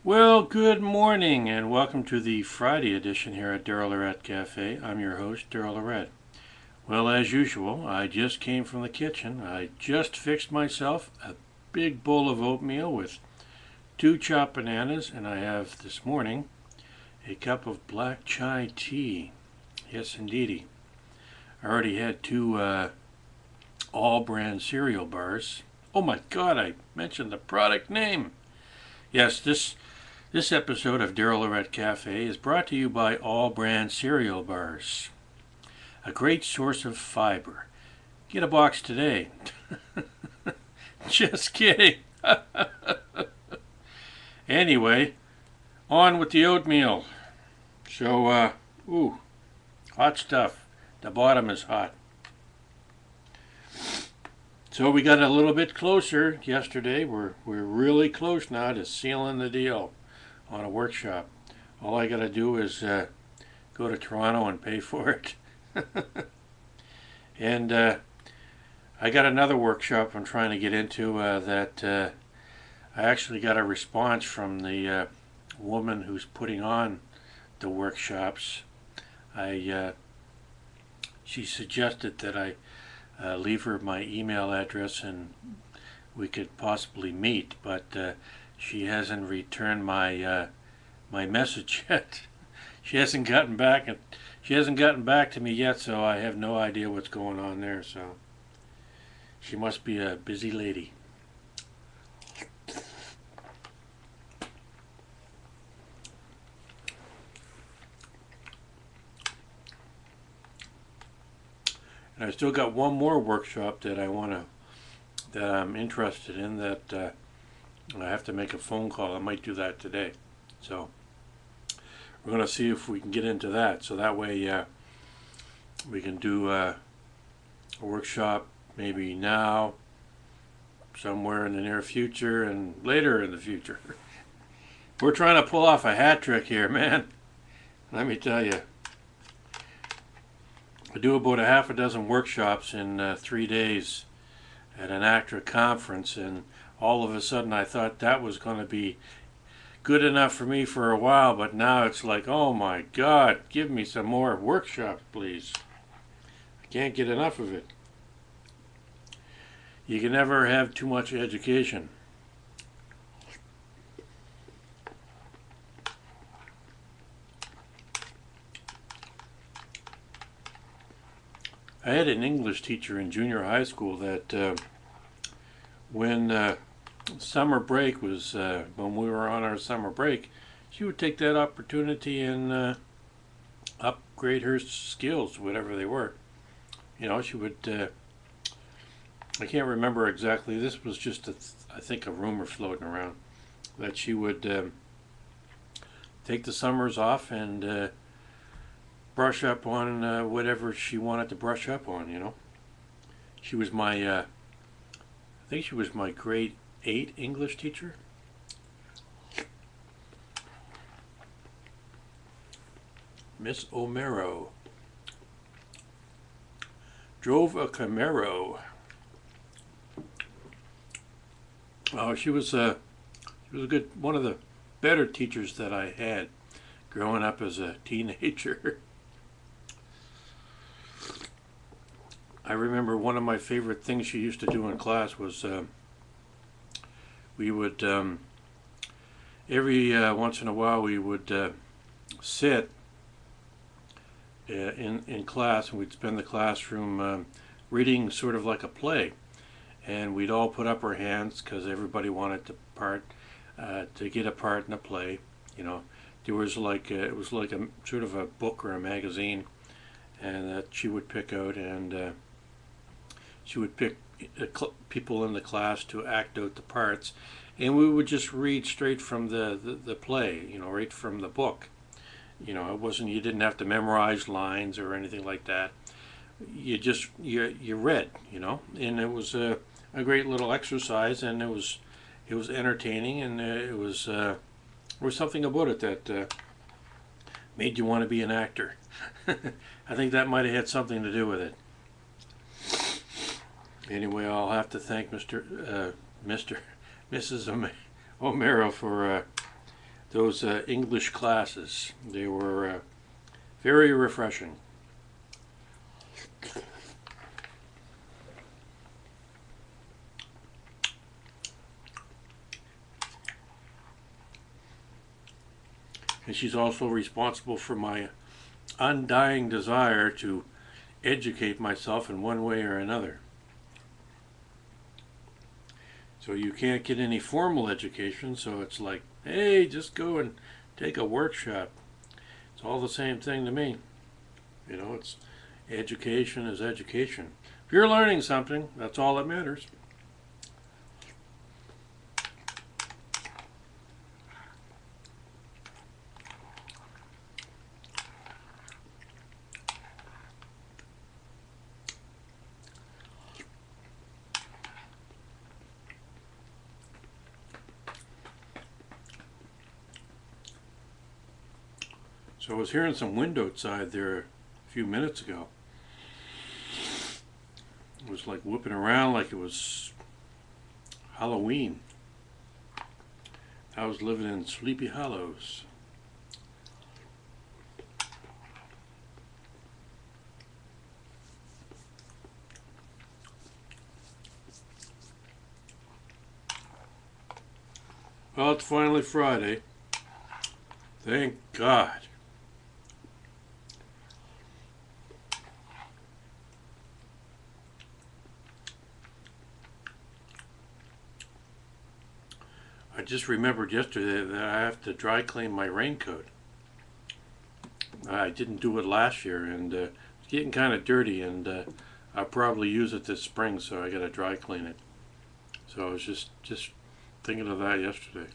Well, good morning and welcome to the Friday edition here at Lorette Cafe. I'm your host, Lorette. Well, as usual, I just came from the kitchen. I just fixed myself a big bowl of oatmeal with two chopped bananas, and I have this morning a cup of black chai tea. Yes, indeedy. I already had two all brand cereal bars. Oh my God, I mentioned the product name. Yes, this episode of Lorette Cafe is brought to you by All Brand Cereal Bars, a great source of fiber. Get a box today. Just kidding. Anyway, on with the oatmeal. So, hot stuff. The bottom is hot. So we got a little bit closer yesterday. We're really close now to sealing the deal on a workshop. All I got to do is go to Toronto and pay for it. And I got another workshop I'm trying to get into that I actually got a response from the woman who's putting on the workshops. She suggested that I leave her my email address and we could possibly meet, but she hasn't returned my my message yet. She hasn't gotten back to me yet, so I have no idea what's going on there. So she must be a busy lady. And I still got one more workshop that I'm interested in that I have to make a phone call. I might do that today. So we're going to see if we can get into that. So that way we can do a workshop maybe now, somewhere in the near future, and later in the future. We're trying to pull off a hat trick here, man. Let me tell you. I do about a half a dozen workshops in 3 days at an actor conference, and all of a sudden I thought that was going to be good enough for me for a while, but now it's like, oh my God, give me some more workshops, please. I can't get enough of it. You can never have too much education. I had an English teacher in junior high school that when summer break was, when we were on our summer break, she would take that opportunity and upgrade her skills, whatever they were. You know, she would, I can't remember exactly, this was just, I think, a rumor floating around, that she would take the summers off and brush up on whatever she wanted to brush up on, you know. She was I think she was my grade 8 English teacher. Miss O'Mero. Drove a Camaro. Oh, she was a one of the better teachers that I had growing up as a teenager. I remember one of my favorite things she used to do in class was we would every once in a while we would sit in class, and we'd spend the classroom reading sort of like a play, and we'd all put up our hands because everybody wanted to get a part in a play. You know, there was like it was like a sort of a book or a magazine, and that she would pick out, and she would pick people in the class to act out the parts, and we would just read straight from the play, you know, right from the book. You know, you didn't have to memorize lines or anything like that. You read, you know, and it was a great little exercise, and it was entertaining, and there was something about it that made you want to be an actor. I think that might have had something to do with it. Anyway, I'll have to thank Mrs. O'Mero for those English classes. They were very refreshing. And she's also responsible for my undying desire to educate myself in one way or another. So you can't get any formal education, so it's like, hey, just go and take a workshop. It's all the same thing to me. You know, it's education is education. If you're learning something, that's all that matters. So I was hearing some wind outside there a few minutes ago. It was like whooping around like it was Halloween. I was living in Sleepy Hollows. Well, it's finally Friday. Thank God. I just remembered yesterday that I have to dry clean my raincoat. I didn't do it last year, and it's getting kind of dirty, and I'll probably use it this spring, so I got to dry clean it. So I was just thinking of that yesterday.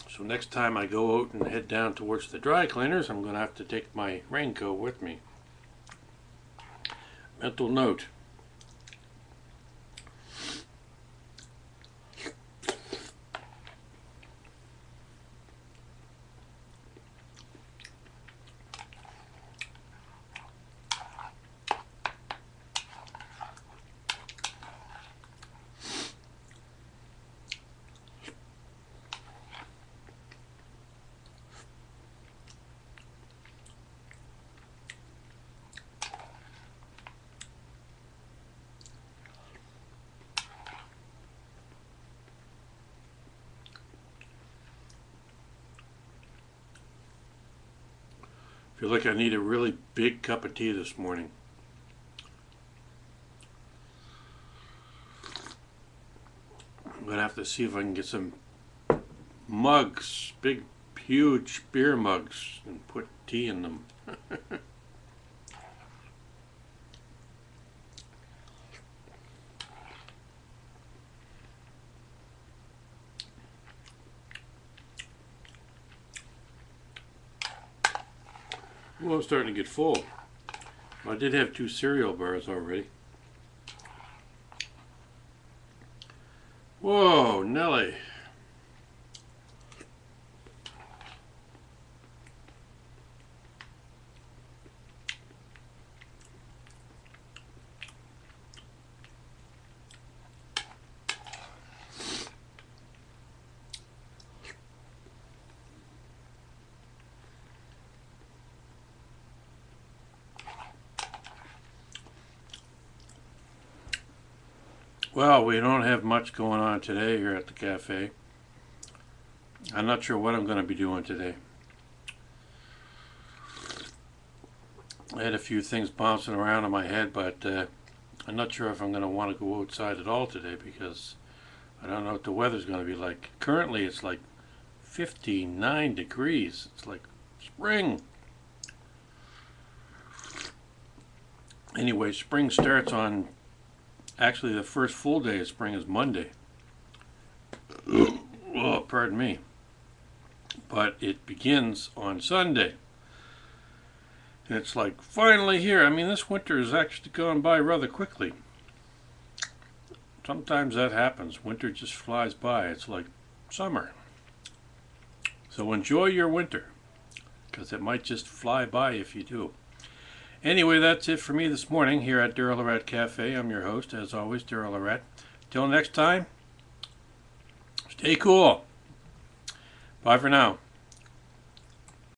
So next time I go out and head down towards the dry cleaners, I'm going to have to take my raincoat with me. Mental note. I feel like I need a really big cup of tea this morning. I'm going to have to see if I can get some mugs, big, huge beer mugs, and put tea in them. Well, I'm starting to get full. I did have 2 cereal bars already. Whoa, Nelly. Well, we don't have much going on today here at the cafe. I'm not sure what I'm going to be doing today. I had a few things bouncing around in my head, but I'm not sure if I'm going to want to go outside at all today because I don't know what the weather's going to be like. Currently it's like 59 degrees. It's like spring. Anyway, spring starts on, actually the first full day of spring is Monday. Oh, pardon me. But it begins on Sunday. And it's like finally here. I mean, this winter has actually gone by rather quickly. Sometimes that happens. Winter just flies by. It's like summer. So enjoy your winter, because it might just fly by if you do. Anyway, that's it for me this morning here at daryllorette Cafe. I'm your host, as always, Daryl Lorette. Till next time, stay Hey, cool. Bye for now.